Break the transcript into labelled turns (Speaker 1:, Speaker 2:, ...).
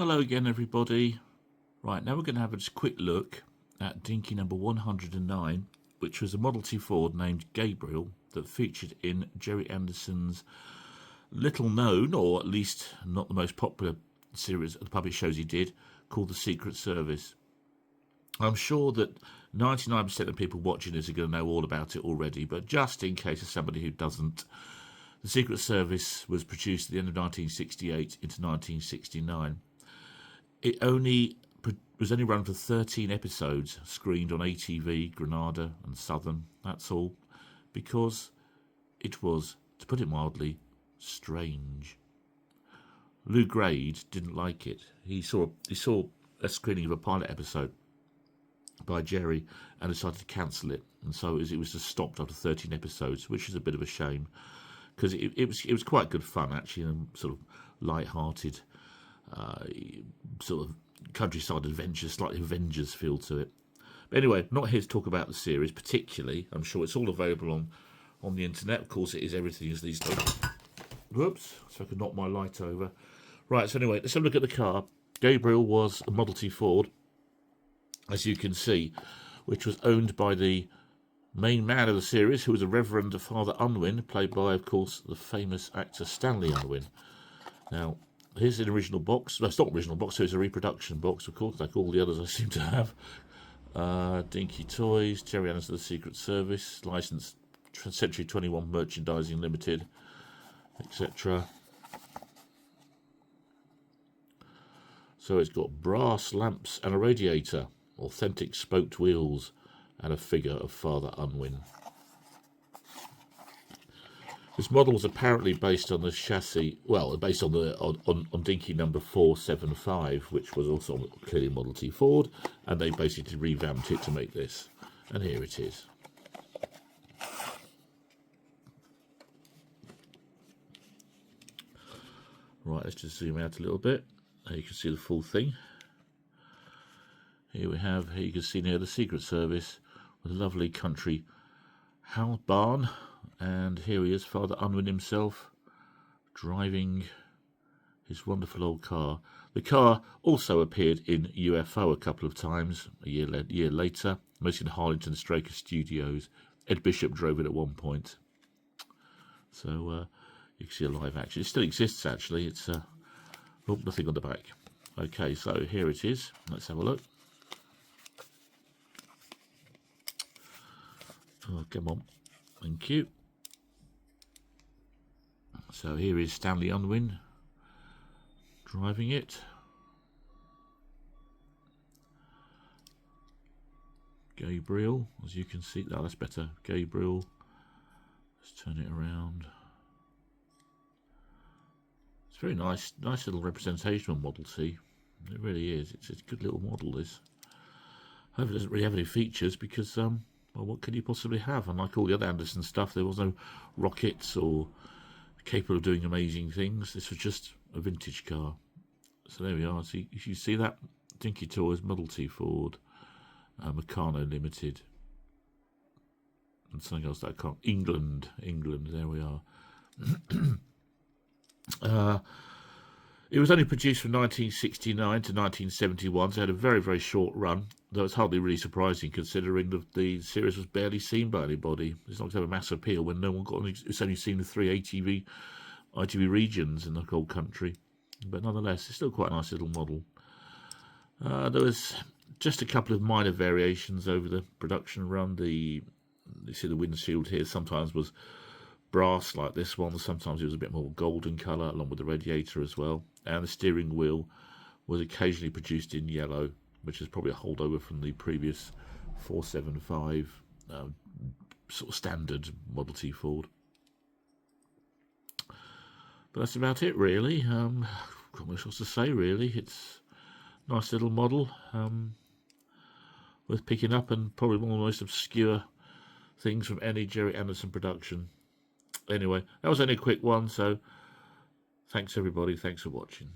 Speaker 1: Hello again, everybody. Right, now we're going to have a just quick look at Dinky number 109, which was a Model T Ford named Gabriel that featured in Gerry Anderson's little known, or at least not the most popular series of the puppet shows he did, called The Secret Service. I'm sure that 99% of people watching this are going to know all about it already, but just in case of somebody who doesn't, The Secret Service was produced at the end of 1968 into 1969. It was only run for 13 episodes, screened on ATV, Granada and Southern, that's all, because it was, to put it mildly, strange. Lou Grade didn't like it. He saw a screening of a pilot episode by Gerry and decided to cancel it, and so it was just stopped after 13 episodes, which is a bit of a shame, because it was quite good fun actually, and sort of light-hearted sort of countryside adventure, slightly Avengers feel to it. But anyway, not here to talk about the series particularly. I'm sure it's all available on the internet. Of course, it is. Everything is these days. Whoops, so I could knock my light over. Right, so anyway, let's have a look at the car. Gabriel was a Model T Ford, as you can see, which was owned by the main man of the series, who was a Reverend Father Unwin, played by, of course, the famous actor Stanley Unwin. Now, here's an original box. No, it's not original box, so it's a reproduction box, of course, like all the others I seem to have. Dinky Toys, Gerry Anderson, The Secret Service, licensed Century 21 Merchandising Limited, etc. So it's got brass lamps and a radiator, authentic spoked wheels, and a figure of Father Unwin. This model was apparently based on the chassis, well, based on on Dinky number 475, which was also clearly Model T Ford, and they basically revamped it to make this. And here it is. Right, let's just zoom out a little bit. There you can see the full thing. Here you can see near the Secret Service with a lovely country house barn. And here he is, Father Unwin himself, driving his wonderful old car. The car also appeared in UFO a couple of times, a year later, mostly in Harlington Straker Studios. Ed Bishop drove it at one point. So you can see a live action. It still exists, actually. It's nothing on the back. Okay, so here it is. Let's have a look. Oh, come on. Thank you. So here is Stanley Unwin driving it. Gabriel, as you can see, oh, that's better. Gabriel, let's turn it around. It's very nice little representation of Model T. It really is. It's a good little model, this. However, it doesn't really have any features because, well, what could you possibly have? Unlike all the other Anderson stuff, there was no rockets or capable of doing amazing things. This was just a vintage car. So there we are. So if you see that, Dinky Toys, Model T Ford, Meccano Limited, and something else that I can't. England. There we are. It was only produced from 1969 to 1971, so it had a very, very short run, though it's hardly really surprising considering the series was barely seen by anybody. It's not going to have a mass appeal when no one got it's only seen the 3 ITV regions in the whole country. But nonetheless, it's still quite a nice little model. There was just a couple of minor variations over the production run. You see the windshield here sometimes was brass like this one, sometimes it was a bit more golden colour along with the radiator as well, and the steering wheel was occasionally produced in yellow, which is probably a holdover from the previous 475 sort of standard Model T Ford. But that's about it really. Not much else to say really. It's a nice little model, worth picking up, and probably one of the most obscure things from any Gerry Anderson production. Anyway, that was only a quick one, so thanks everybody, thanks for watching.